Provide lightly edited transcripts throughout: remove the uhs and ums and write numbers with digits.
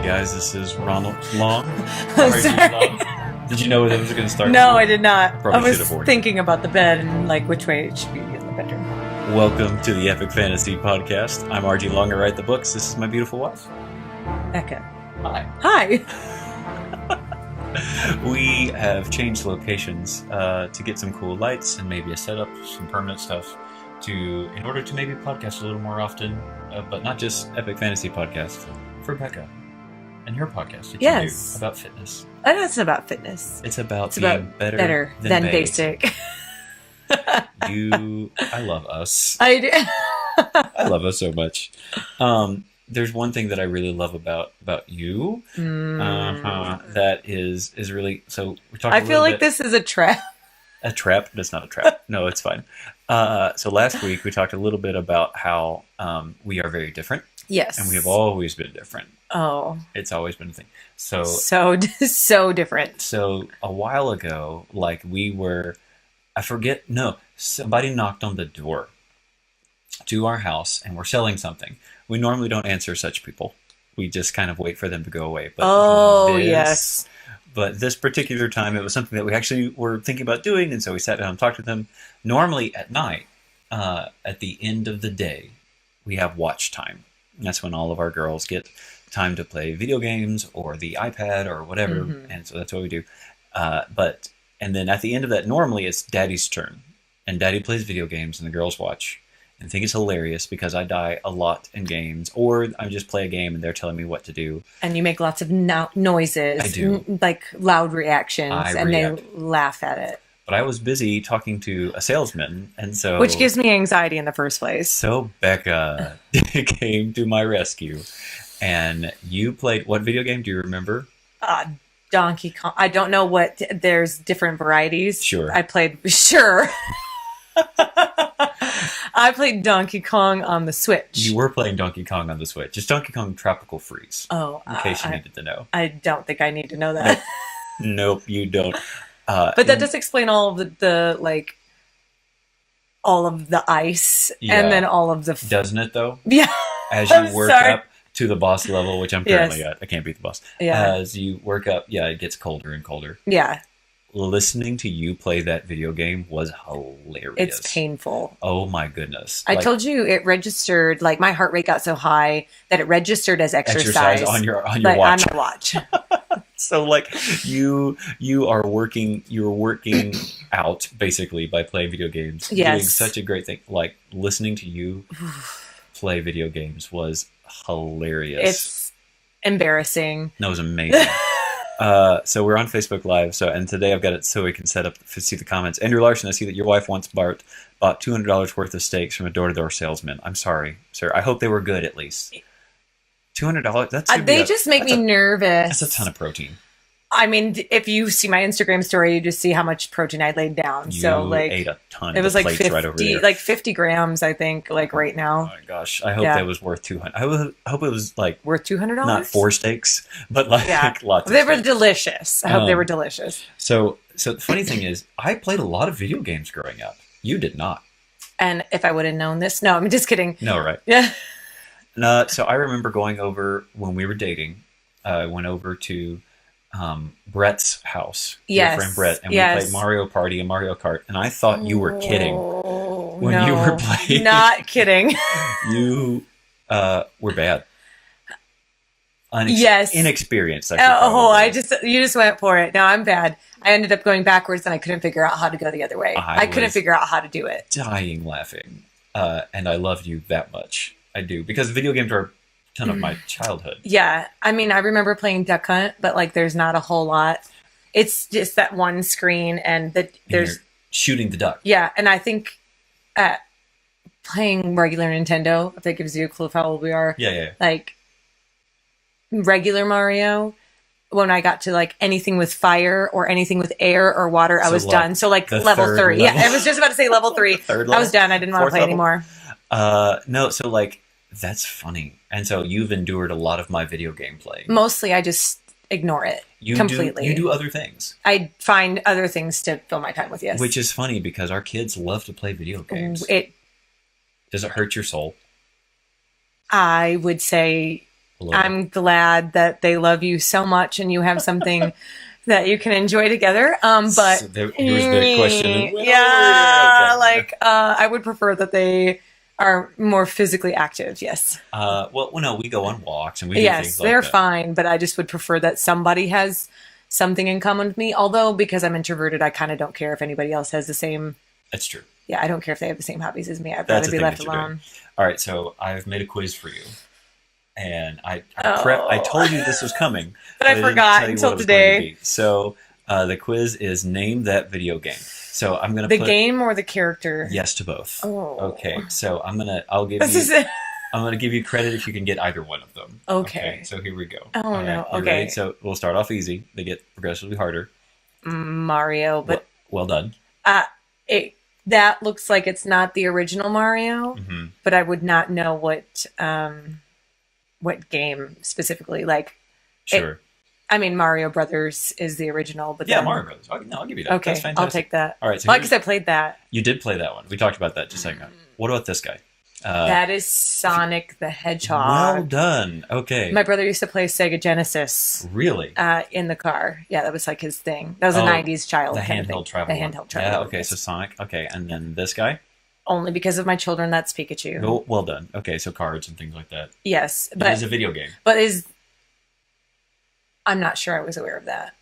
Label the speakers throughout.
Speaker 1: guys, this is Ronald Long.
Speaker 2: Sorry.
Speaker 1: Long. Did you know that was going to start?
Speaker 2: No, I did not.
Speaker 1: Probably
Speaker 2: I was
Speaker 1: should have warned
Speaker 2: thinking about the bed and like which way it should be in the bedroom.
Speaker 1: Welcome to the Epic Fantasy Podcast. I'm RG Long. I write the books. This is my beautiful wife.
Speaker 2: Becca.
Speaker 1: Hi.
Speaker 2: Hi.
Speaker 1: We have changed locations to get some cool lights and maybe a setup, some permanent stuff, in order to maybe podcast a little more often, but not just Epic Fantasy Podcast for Becca and her podcast that you do about fitness.
Speaker 2: I know it's about fitness.
Speaker 1: It's about being better
Speaker 2: than
Speaker 1: bae.
Speaker 2: basic.
Speaker 1: I love us.
Speaker 2: I do.
Speaker 1: I love us so much. There's one thing that I really love about you. That is really so. We're talking.
Speaker 2: I feel like this is a trap.
Speaker 1: A trap? That's not a trap. No, it's fine. So last week we talked a little bit about how we are very different.
Speaker 2: Yes.
Speaker 1: And we have always been different.
Speaker 2: Oh.
Speaker 1: It's always been a thing. So
Speaker 2: different.
Speaker 1: So a while ago, like somebody knocked on the door to our house and we're selling something. We normally don't answer such people. We just kind of wait for them to go away. But
Speaker 2: yes.
Speaker 1: But this particular time, it was something that we actually were thinking about doing, and so we sat down and talked to them. Normally at night, at the end of the day, we have watch time. That's when all of our girls get time to play video games or the iPad or whatever, and so that's what we do. And then at the end of that, normally it's Daddy's turn, and Daddy plays video games, and the girls watch. And think it's hilarious because I die a lot in games, or I just play a game and they're telling me what to do.
Speaker 2: And you make lots of noises.
Speaker 1: I do.
Speaker 2: Like loud reactions, they laugh at it.
Speaker 1: But I was busy talking to a salesman, and so...
Speaker 2: Which gives me anxiety in the first place.
Speaker 1: So Becca came to my rescue, and you played... What video game do you remember?
Speaker 2: Donkey Kong. I don't know what... There's different varieties.
Speaker 1: Sure.
Speaker 2: I played... Sure. I played Donkey Kong on the Switch.
Speaker 1: You were playing Donkey Kong on the Switch. It's Donkey Kong Tropical Freeze.
Speaker 2: Oh.
Speaker 1: In case you needed to know.
Speaker 2: I don't think I need to know that.
Speaker 1: Nope, you don't.
Speaker 2: But that does explain all of the all of the ice and then all of the...
Speaker 1: Doesn't it, though?
Speaker 2: Yeah.
Speaker 1: As you work up to the boss level, which I'm currently at. I can't beat the boss.
Speaker 2: Yeah.
Speaker 1: As you work up, it gets colder and colder.
Speaker 2: Yeah.
Speaker 1: Listening to you play that video game was hilarious.
Speaker 2: It's painful.
Speaker 1: Oh my goodness.
Speaker 2: I told you it registered, my heart rate got so high that it registered as exercise
Speaker 1: on your watch.
Speaker 2: On my watch.
Speaker 1: So you're working out basically by playing video games.
Speaker 2: Yes.
Speaker 1: Doing such a great thing. Listening to you play video games was hilarious.
Speaker 2: It's embarrassing.
Speaker 1: That was amazing. So we're on Facebook Live. And today I've got it so we can see the comments. Andrew Larson, I see that your wife once bought $200 worth of steaks from a door-to-door salesman. I'm sorry, sir. I hope they were good at least. $200.
Speaker 2: They just make me nervous.
Speaker 1: That's a ton of protein.
Speaker 2: I mean, if you see my Instagram story, you just see how much protein I laid down.
Speaker 1: You ate a ton.
Speaker 2: It was 50,
Speaker 1: right over there.
Speaker 2: 50 grams, I think, right now.
Speaker 1: Oh my gosh! I hope that was worth 200. I hope it was
Speaker 2: worth $200.
Speaker 1: Not 4 steaks, but lots.
Speaker 2: They
Speaker 1: of
Speaker 2: were
Speaker 1: steaks.
Speaker 2: delicious. I hope they were delicious.
Speaker 1: So the funny thing is, I played a lot of video games growing up. You did not.
Speaker 2: And if I would have known this, no, I'm just kidding.
Speaker 1: No, right?
Speaker 2: Yeah.
Speaker 1: So I remember going over when we were dating. I went over to Brett's house.
Speaker 2: Yes.
Speaker 1: Your friend Brett, and we played Mario Party and Mario Kart. And I thought you were kidding when you were playing.
Speaker 2: Not kidding.
Speaker 1: You were bad. Inexperienced. You just went
Speaker 2: for it. No, I'm bad. I ended up going backwards, and I couldn't figure out how to go the other way. I couldn't figure out how to do it.
Speaker 1: Dying laughing, and I loved you that much. I do, because video games are a ton of my childhood.
Speaker 2: Yeah, I mean, I remember playing Duck Hunt, but there's not a whole lot. It's just that one screen, and there's
Speaker 1: shooting the duck.
Speaker 2: Yeah, and I think playing regular Nintendo, if that gives you a clue of how old we are.
Speaker 1: Yeah.
Speaker 2: Regular Mario, when I got to anything with fire or anything with air or water, I was done. So level 3. Level. Yeah, I was just about to say level 3. I was done. I didn't want to play anymore.
Speaker 1: No, so that's funny. And so you've endured a lot of my video game playing.
Speaker 2: Mostly I just ignore it completely.
Speaker 1: You do other things.
Speaker 2: I find other things to fill my time with, yes.
Speaker 1: Which is funny because our kids love to play video games. Does it hurt your soul?
Speaker 2: I would say I'm glad that they love you so much and you have something that you can enjoy together. But
Speaker 1: so here's the question.
Speaker 2: Yeah, okay. Like I would prefer that they are more physically active. Yes.
Speaker 1: Well, no, we go on walks and we do things like
Speaker 2: they're
Speaker 1: that.
Speaker 2: fine, but I just would prefer that somebody has something in common with me. Although because I'm introverted, I kind of don't care if anybody else has the same.
Speaker 1: That's true.
Speaker 2: Yeah, I don't care if they have the same hobbies as me. I'd rather be left alone.
Speaker 1: All right, so I've made a quiz for you. And I told you this was coming.
Speaker 2: but I forgot until today.
Speaker 1: So the quiz is name that video game. So I'm gonna
Speaker 2: put game or the character.
Speaker 1: Yes to both.
Speaker 2: Oh.
Speaker 1: Okay. So I'll give you. I'm gonna give you credit if you can get either one of them.
Speaker 2: Okay.
Speaker 1: So here we go.
Speaker 2: Oh no. Okay.
Speaker 1: Ready? So we'll start off easy. They get progressively harder.
Speaker 2: Mario, but
Speaker 1: well done.
Speaker 2: That looks like it's not the original Mario, but I would not know what game specifically. Like,
Speaker 1: sure.
Speaker 2: I mean, Mario Brothers is the original, but
Speaker 1: Mario Brothers. I'll give you that.
Speaker 2: Okay,
Speaker 1: that's fantastic.
Speaker 2: I'll take that.
Speaker 1: All right, so
Speaker 2: because I played that.
Speaker 1: You did play that one. We talked about that just a second ago. What about this guy?
Speaker 2: That is Sonic the Hedgehog.
Speaker 1: Well done. Okay.
Speaker 2: My brother used to play Sega Genesis.
Speaker 1: Really?
Speaker 2: In the car. Yeah, that was like his thing. That was a 90s child.
Speaker 1: The handheld travel.
Speaker 2: The handheld travel.
Speaker 1: Yeah, okay, so Sonic. Okay, and then this guy?
Speaker 2: Only because of my children, that's Pikachu.
Speaker 1: Oh, well done. Okay, so cards and things like that.
Speaker 2: Yes.
Speaker 1: But it's a video game.
Speaker 2: But I'm not sure I was aware of that.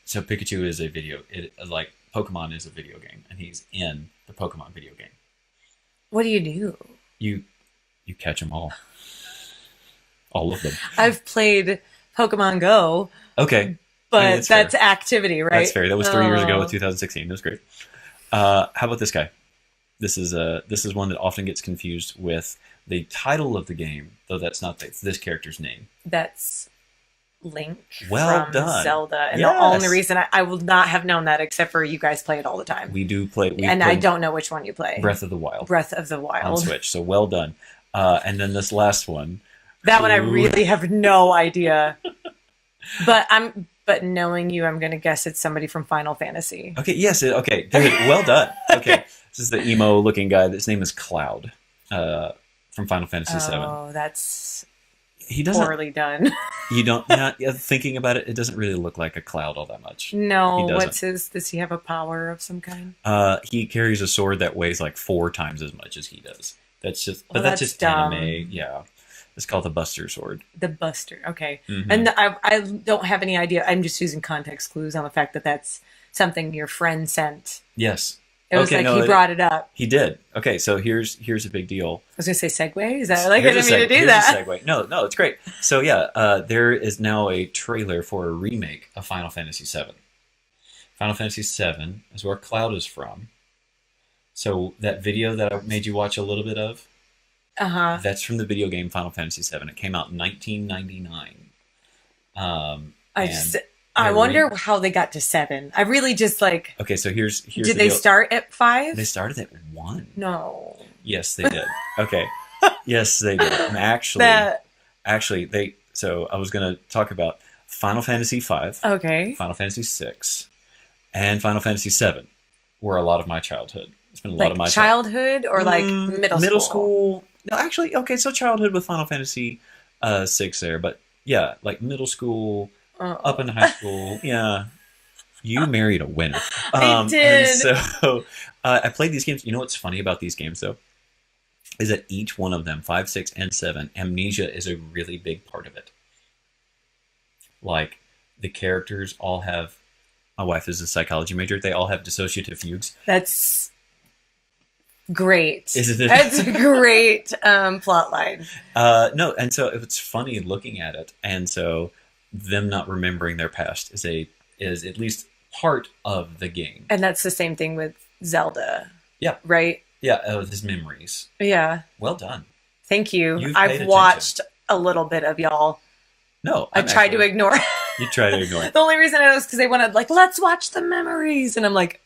Speaker 1: So Pikachu is like Pokemon is a video game, and he's in the Pokemon video game.
Speaker 2: What do you do?
Speaker 1: You catch them all. All of them.
Speaker 2: I've played Pokemon Go.
Speaker 1: Okay.
Speaker 2: But that's activity, right?
Speaker 1: That's fair. That was 3 years ago with 2016. It was great. How about this guy? This is one that often gets confused with the title of the game, though that's not this character's name.
Speaker 2: That's Link
Speaker 1: from
Speaker 2: done. Zelda. And the only reason I would not have known that except for you guys play it all the time.
Speaker 1: We do play.
Speaker 2: I don't know which one you play.
Speaker 1: Breath of the Wild.
Speaker 2: Breath of the Wild.
Speaker 1: On Switch. So well done. And then this last one.
Speaker 2: That one I really have no idea. But knowing you, I'm going to guess it's somebody from Final Fantasy.
Speaker 1: Okay, yes. Okay, David, well done. Okay, this is the emo-looking guy. His name is Cloud from Final Fantasy VII.
Speaker 2: Oh, that's
Speaker 1: he doesn't,
Speaker 2: poorly done.
Speaker 1: You don't, thinking about it, it doesn't really look like a Cloud all that much.
Speaker 2: No, does he have a power of some kind?
Speaker 1: He carries a sword that weighs like 4 times as much as he does. That's just, that's just
Speaker 2: dumb.
Speaker 1: Anime. Yeah. It's called the Buster Sword.
Speaker 2: The Buster, okay. Mm-hmm. And I don't have any idea. I'm just using context clues on the fact that that's something your friend sent.
Speaker 1: Yes.
Speaker 2: It was he brought it up.
Speaker 1: He did. Okay, so here's a big deal.
Speaker 2: I was going to say segue. Is that like I didn't mean to do that?
Speaker 1: A segue. No, it's great. So yeah, there is now a trailer for a remake of Final Fantasy VII. Final Fantasy VII is where Cloud is from. So that video that I made you watch a little bit of, that's from the video game Final Fantasy VII. It came out in 1999.
Speaker 2: I wonder how they got to 7. I really just like.
Speaker 1: Okay, so here's.
Speaker 2: Did they start at 5?
Speaker 1: They started at 1.
Speaker 2: No.
Speaker 1: Yes, they did. Okay. Yes, they did. And actually, they. So I was going to talk about Final Fantasy V.
Speaker 2: Okay.
Speaker 1: Final Fantasy VI, and Final Fantasy VII were a lot of my childhood. It's been a lot of my
Speaker 2: childhood or like middle school.
Speaker 1: No, actually, okay. So childhood with Final Fantasy VI there, but yeah, like middle school. Up in high school, yeah. You married a winner.
Speaker 2: I did.
Speaker 1: And so I played these games. You know what's funny about these games, though? Is that each one of them, 5, 6, and 7, amnesia is a really big part of it. Like, the characters all have... My wife is a psychology major. They all have dissociative fugues.
Speaker 2: That's great.
Speaker 1: Isn't it?
Speaker 2: That's a great plot line.
Speaker 1: No, and so it's funny looking at it. And so... them not remembering their past is at least part of the game.
Speaker 2: And that's the same thing with Zelda.
Speaker 1: Yeah.
Speaker 2: Right?
Speaker 1: Yeah, his memories.
Speaker 2: Yeah.
Speaker 1: Well done.
Speaker 2: Thank you. I've watched a little bit of y'all.
Speaker 1: No.
Speaker 2: I tried to ignore it.
Speaker 1: You try to ignore it.
Speaker 2: The only reason I know is because they wanted, like, let's watch the memories. And I'm like,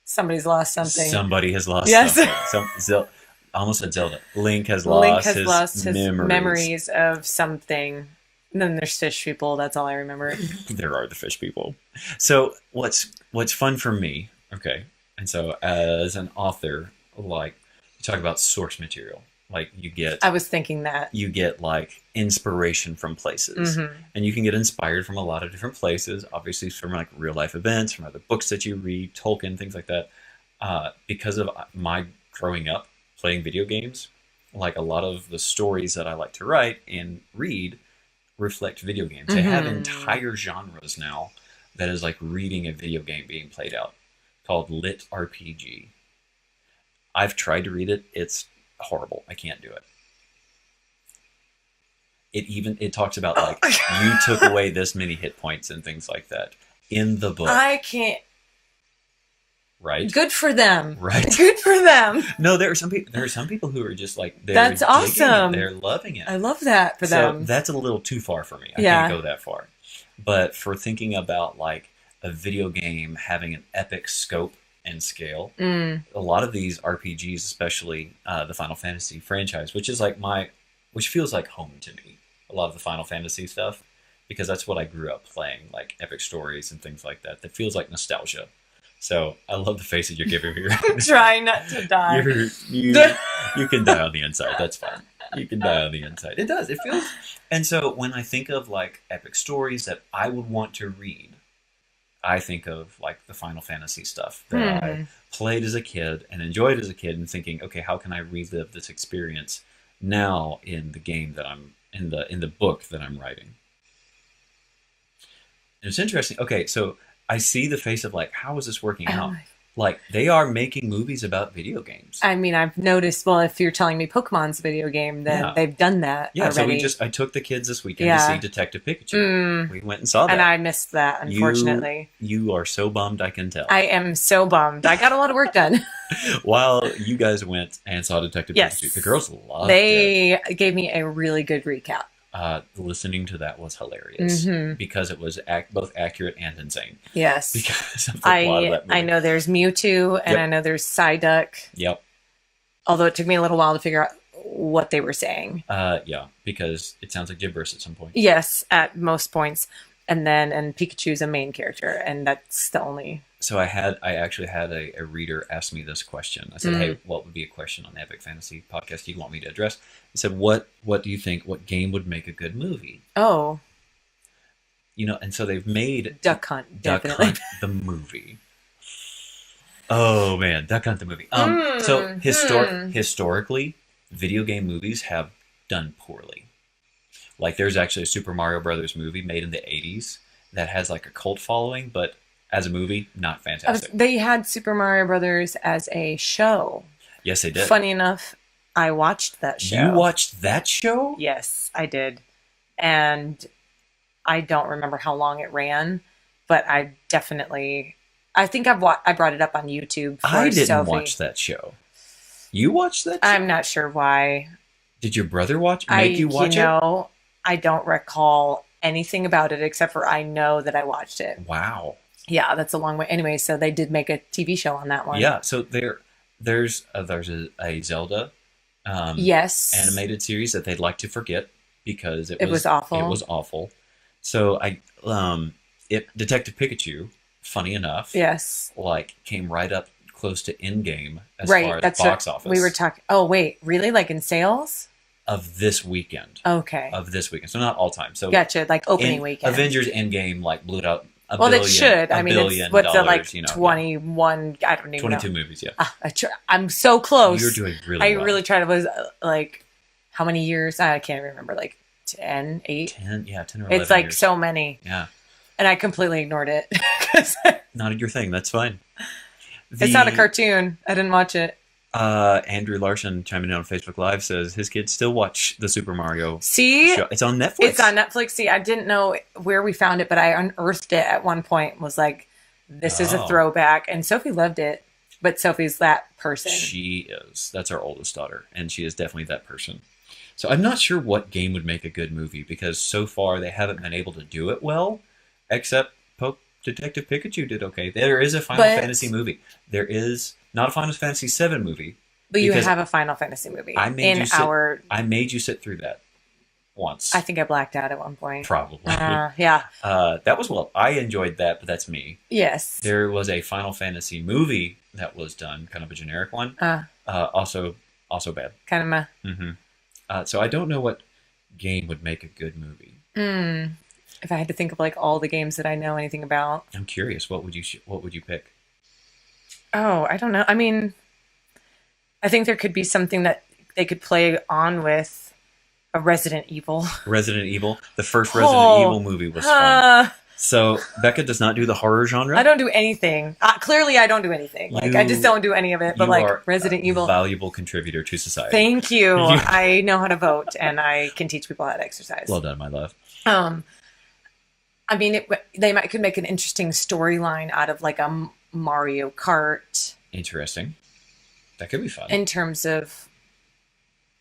Speaker 2: somebody's lost something.
Speaker 1: Somebody has lost something. Almost said Zelda. Link has lost his
Speaker 2: memories of something. And then there's fish people. That's all I remember.
Speaker 1: There are the fish people. So what's fun for me, okay, and so as an author, like, you talk about source material. Like you get,
Speaker 2: I was thinking that
Speaker 1: you get like inspiration from places, and you can get inspired from a lot of different places. Obviously, from like real life events, from other books that you read, Tolkien, things like that. Because of my growing up playing video games, like a lot of the stories that I like to write and read reflect video games. They have entire genres now that is like reading a video game being played out, called lit RPG. I've tried to read it. It's horrible. I can't do it. It talks about like you took away this many hit points and things like that in the book.
Speaker 2: I can't.
Speaker 1: Right.
Speaker 2: Good for them.
Speaker 1: Right.
Speaker 2: Good for them.
Speaker 1: No, there are some people who are just like,
Speaker 2: that's awesome.
Speaker 1: They're loving it.
Speaker 2: I love that for them.
Speaker 1: That's a little too far for me. I can't go that far. But for thinking about like a video game having an epic scope and scale, a lot of these RPGs, especially the Final Fantasy franchise, which feels like home to me. A lot of the Final Fantasy stuff, because that's what I grew up playing, like epic stories and things like that. That feels like nostalgia. So I love the face that you're giving me.
Speaker 2: I'm trying not to die.
Speaker 1: You can die on the inside. That's fine. You can die on the inside. It does. It feels. And so when I think of like epic stories that I would want to read, I think of like the Final Fantasy stuff that I played as a kid and enjoyed as a kid, and thinking, okay, how can I relive this experience now in the game that I'm in the book that I'm writing? And it's interesting. Okay, so I see the face of like, how is this working out? Like, they are making movies about video games.
Speaker 2: I mean, I've noticed, well, if you're telling me Pokemon's a video game, then they've done that already.
Speaker 1: So I took the kids this weekend to see Detective Pikachu. We went and saw that.
Speaker 2: And I missed that, unfortunately.
Speaker 1: You are so bummed, I can tell.
Speaker 2: I am so bummed. I got a lot of work done.
Speaker 1: While you guys went and saw Detective Pikachu, the girls loved it.
Speaker 2: They gave me a really good recap.
Speaker 1: Listening to that was hilarious because it was both accurate and insane.
Speaker 2: Yes,
Speaker 1: because of the plot of that movie.
Speaker 2: I know there's Mewtwo and I know there's Psyduck.
Speaker 1: Yep.
Speaker 2: Although it took me a little while to figure out what they were saying.
Speaker 1: Yeah, because it sounds like gibberish at some point.
Speaker 2: Yes, at most points, and Pikachu's a main character, and that's the only.
Speaker 1: So I actually had a reader ask me this question. I said, "Hey, what would be a question on the Epic Fantasy podcast you want me to address?" He said, "What do you think? What game would make a good movie?"
Speaker 2: Oh,
Speaker 1: and so they've made
Speaker 2: Duck Hunt,
Speaker 1: definitely. Duck Hunt the movie. Oh man, Duck Hunt the movie. So historically, video game movies have done poorly. Like, there's actually a Super Mario Brothers movie made in the '80s that has like a cult following, but as a movie, not fantastic.
Speaker 2: They had Super Mario Brothers as a show.
Speaker 1: Yes, they did.
Speaker 2: Funny enough, I watched that show.
Speaker 1: You watched that show?
Speaker 2: Yes, I did. And I don't remember how long it ran, but I think I brought it up on YouTube for
Speaker 1: I didn't
Speaker 2: Sophie.
Speaker 1: watch that show. You watched that show?
Speaker 2: I'm not sure why.
Speaker 1: Did your brother make you watch it?
Speaker 2: I don't recall anything about it except for I know that I watched it.
Speaker 1: Wow.
Speaker 2: Yeah, that's a long way. Anyway, so they did make a TV show on that one.
Speaker 1: Yeah, so there's a Zelda animated series that they'd like to forget because it was awful. It was awful. So Detective Pikachu, funny enough, came right up close to Endgame as far as box office.
Speaker 2: We were talking. Oh wait, really? Like in sales?
Speaker 1: Of this weekend.
Speaker 2: Okay.
Speaker 1: Of this weekend. So not all time. So
Speaker 2: gotcha, like opening weekend.
Speaker 1: Avengers Endgame blew it out a
Speaker 2: billion.
Speaker 1: Well,
Speaker 2: it should. I mean, it's, what's it, like
Speaker 1: 21,
Speaker 2: I don't even
Speaker 1: 22
Speaker 2: know.
Speaker 1: movies, yeah.
Speaker 2: I'm so close.
Speaker 1: You're doing really well.
Speaker 2: I really tried to, was like, how many years? I can't remember, like 10, 8?
Speaker 1: 10 or 11
Speaker 2: It's like
Speaker 1: years.
Speaker 2: so many.
Speaker 1: Yeah.
Speaker 2: And I completely ignored it.
Speaker 1: Not your thing, that's fine.
Speaker 2: It's not a cartoon. I didn't watch it.
Speaker 1: Andrew Larson chiming in on Facebook Live says his kids still watch the Super Mario show. It's on Netflix.
Speaker 2: It's on Netflix. See, I didn't know where we found it, but I unearthed it at one point. Was like, this is a throwback, and Sophie loved it. But Sophie's that person.
Speaker 1: She is. That's our oldest daughter, and she is definitely that person. So I'm not sure what game would make a good movie because so far they haven't been able to do it well, except Detective Pikachu did okay. There is a Final Fantasy movie. There is not a Final Fantasy VII movie.
Speaker 2: But you have a Final Fantasy movie.
Speaker 1: I made you sit through that once.
Speaker 2: I think I blacked out at one point.
Speaker 1: Probably.
Speaker 2: Yeah.
Speaker 1: That was I enjoyed that, but that's me.
Speaker 2: Yes.
Speaker 1: There was a Final Fantasy movie that was done, kind of a generic one. Also Also bad.
Speaker 2: Kind of meh.
Speaker 1: So I don't know what game would make a good movie.
Speaker 2: If I had to think of like all the games that I know anything about.
Speaker 1: I'm curious. What would you pick?
Speaker 2: Oh, I don't know. I mean, I think there could be something that they could play on with a Resident Evil.
Speaker 1: Resident Evil. The first Resident Evil movie was fun. So Becca does not do the horror genre.
Speaker 2: I don't do anything. Clearly, I don't do anything. Like I just don't do any of it. But like Resident Evil,
Speaker 1: valuable contributor to society.
Speaker 2: Thank you. I know how to vote, and I can teach people how to exercise.
Speaker 1: Well done, my love.
Speaker 2: I mean, they could make an interesting storyline out of like a Mario Kart.
Speaker 1: Interesting. That could be fun.
Speaker 2: In terms of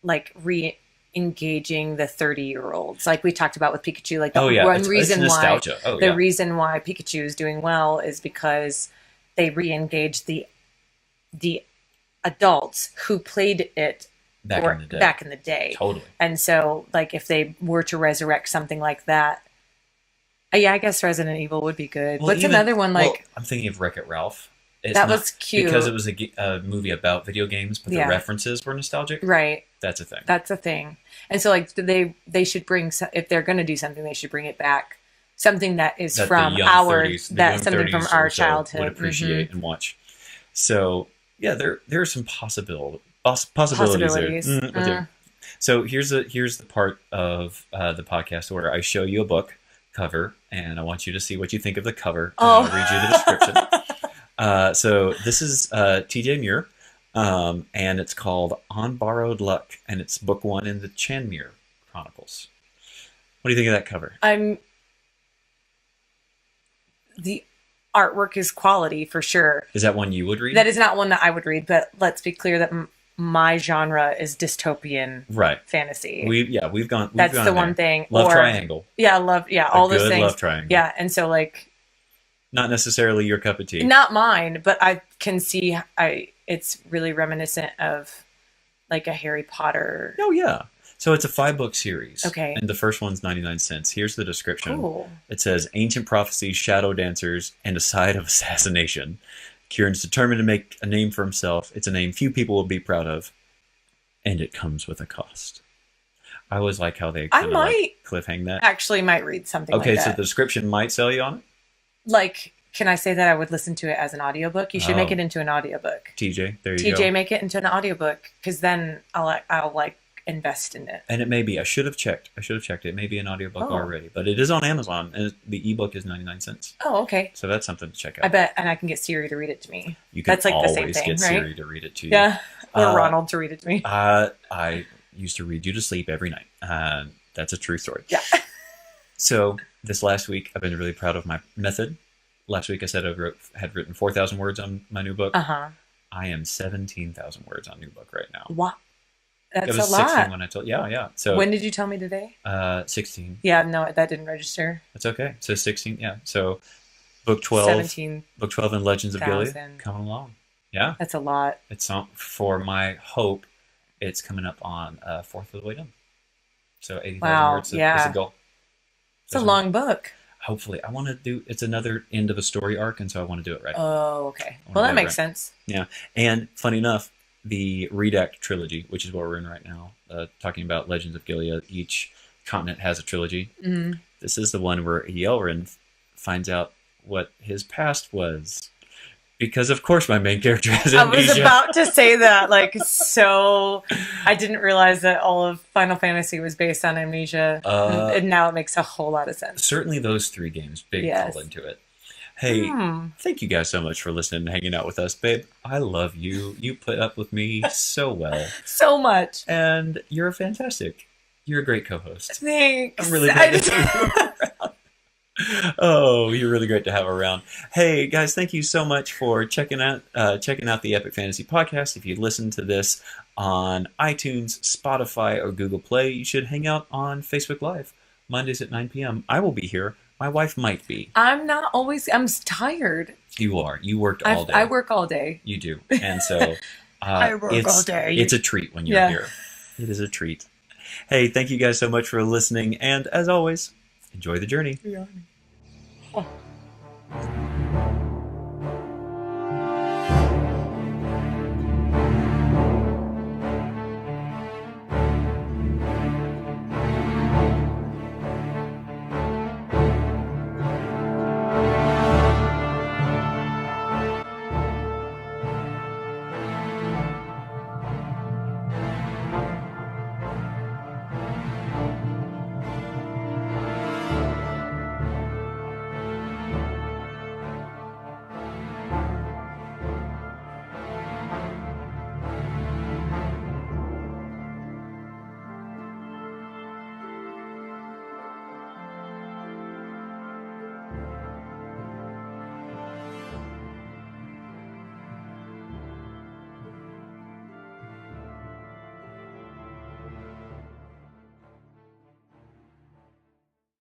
Speaker 2: like re-engaging the 30-year-olds, like we talked about with Pikachu. Like the reason why Pikachu is doing well is because they re-engaged the adults who played it back in the day.
Speaker 1: Totally.
Speaker 2: And so, like, if they were to resurrect something like that, yeah, I guess Resident Evil would be good. Well, what's another one like?
Speaker 1: Well, I'm thinking of Wreck-It Ralph.
Speaker 2: That was cute
Speaker 1: because it was a movie about video games, but the references were nostalgic.
Speaker 2: Right.
Speaker 1: That's a thing.
Speaker 2: That's a thing. And so, like, they should bring, if they're going to do something, they should bring it back. Something that is from our childhood
Speaker 1: would appreciate and watch. So yeah, there are some possibilities there. So here's the part of the podcast where I show you a book cover, and I want you to see what you think of the cover. I'll read you the description. So this is T.J. Muir, and it's called On Borrowed Luck, and it's book 1 in the Chan-Muir Chronicles. What do you think of that cover?
Speaker 2: The artwork is quality for sure.
Speaker 1: Is that one you would read?
Speaker 2: That is not one that I would read, but let's be clear that my genre is dystopian fantasy.
Speaker 1: We've gone.
Speaker 2: That's the
Speaker 1: there.
Speaker 2: one thing.
Speaker 1: Love triangle.
Speaker 2: Yeah, all those things.
Speaker 1: Love triangle.
Speaker 2: Yeah, and so like,
Speaker 1: not necessarily your cup of tea.
Speaker 2: Not mine, but I can see it's really reminiscent of like a Harry Potter.
Speaker 1: Oh yeah. So it's a 5-book series.
Speaker 2: Okay.
Speaker 1: And the first one's 99 cents. Here's the description.
Speaker 2: Cool.
Speaker 1: It says, ancient prophecies, shadow dancers, and a side of assassination. Kieran's determined to make a name for himself. It's a name few people will be proud of. And it comes with a cost. I always like how they kind of like cliffhang that.
Speaker 2: Actually might read something like that.
Speaker 1: Okay, so the description might sell you on it?
Speaker 2: Like, can I say that I would listen to it as an audiobook? You should make it into an audiobook.
Speaker 1: TJ, there you go.
Speaker 2: TJ, make it into an audiobook, because then I'll like invest in it.
Speaker 1: And it may be. I should have checked. It may be an audiobook already, but it is on Amazon, and the ebook is 99 cents.
Speaker 2: Oh, okay.
Speaker 1: So that's something to check out.
Speaker 2: I bet, and I can get Siri to read it to me.
Speaker 1: You can that's like always the same thing, get
Speaker 2: right?
Speaker 1: Siri to read it to you.
Speaker 2: Yeah, or Ronald to read it to me.
Speaker 1: I used to read you to sleep every night. That's a true story.
Speaker 2: Yeah.
Speaker 1: So this last week, I've been really proud of my method. Last week, I said I had written 4,000 words on my new book. I am 17,000 words on new book right now.
Speaker 2: Wow. That's
Speaker 1: it was
Speaker 2: a lot.
Speaker 1: 16 when I told. Yeah. So
Speaker 2: when did you tell me today?
Speaker 1: 16.
Speaker 2: Yeah, no, that didn't register.
Speaker 1: That's okay. So 16. Yeah. So book 12.
Speaker 2: 17.
Speaker 1: Book 12 in Legends of Gilead coming along. Yeah.
Speaker 2: That's a lot.
Speaker 1: It's on, for my hope. It's coming up on 4th of the way done. So 80,000 words is the goal.
Speaker 2: It's a long book.
Speaker 1: Hopefully, I want to do. It's another end of a story arc, and so I want to do it right.
Speaker 2: Oh, okay. Well, that makes sense.
Speaker 1: Yeah, and funny enough, the Redact trilogy, which is what we're in right now, talking about Legends of Gilead. Each continent has a trilogy. Mm-hmm. This is the one where Yelrin finds out what his past was. Because, of course, my main character has amnesia.
Speaker 2: I was about to say that. Like, so I didn't realize that all of Final Fantasy was based on amnesia. And now it makes a whole lot of sense.
Speaker 1: Certainly those 3 games, big call into it. Hey, thank you guys so much for listening and hanging out with us, babe. I love you. You put up with me so well.
Speaker 2: So much.
Speaker 1: And you're fantastic. You're a great co-host.
Speaker 2: Thanks.
Speaker 1: I'm really glad to have you around. Oh, you're really great to have around. Hey guys, thank you so much for checking out the Epic Fantasy Podcast. If you listen to this on iTunes, Spotify, or Google Play, you should hang out on Facebook Live Mondays at 9 p.m. I will be here. My wife might be.
Speaker 2: I'm not always. I'm tired.
Speaker 1: You are. You worked all day.
Speaker 2: I work all day.
Speaker 1: You do, and so
Speaker 2: I work all day.
Speaker 1: It's a treat when you're here. It is a treat. Hey, thank you guys so much for listening, and as always, enjoy the journey.
Speaker 2: Yeah. Oh.